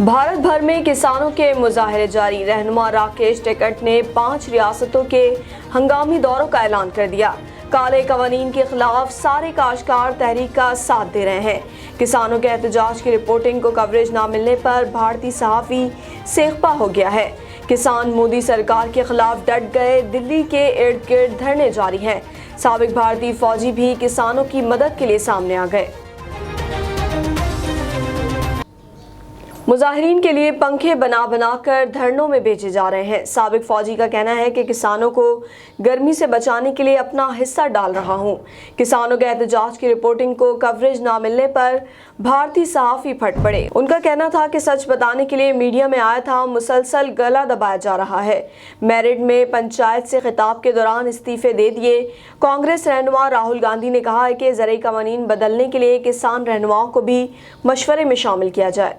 भारत भर में किसानों के मुजाहरे जारी। रहनुमा राकेश टिकैत ने 5 रियासतों के हंगामी दौरों का ऐलान कर दिया। काले कवानीन के खिलाफ सारे काश्तकार तहरीक का साथ दे रहे हैं। किसानों के एहतजाज की रिपोर्टिंग को कवरेज न मिलने पर भारतीय सहाफ़ी सेख्पा हो गया है। किसान मोदी सरकार के खिलाफ डट गए। दिल्ली के इर्द गिर्द धरने जारी हैं। साबिक भारतीय फौजी भी किसानों की मदद के लिए सामने आ गए। मुजाहिरीन के लिए पंखे बना बना कर धरनों में बेचे जा रहे हैं। साबिक फौजी का कहना है कि किसानों को गर्मी से बचाने के लिए अपना हिस्सा डाल रहा हूं। किसानों के एहतजाज की रिपोर्टिंग को कवरेज ना मिलने पर भारतीय सहाफ़ी फट पड़े। उनका कहना था कि सच बताने के लिए मीडिया में आया था, मुसलसल गला दबाया जा रहा है। मेरठ में पंचायत से खिताब के दौरान इस्तीफे दे दिए। कांग्रेस रहनुमा राहुल गांधी ने कहा है कि ज़रई कवानीन बदलने के लिए किसान रहनुमाओं को भी मशवरे में शामिल किया जाए।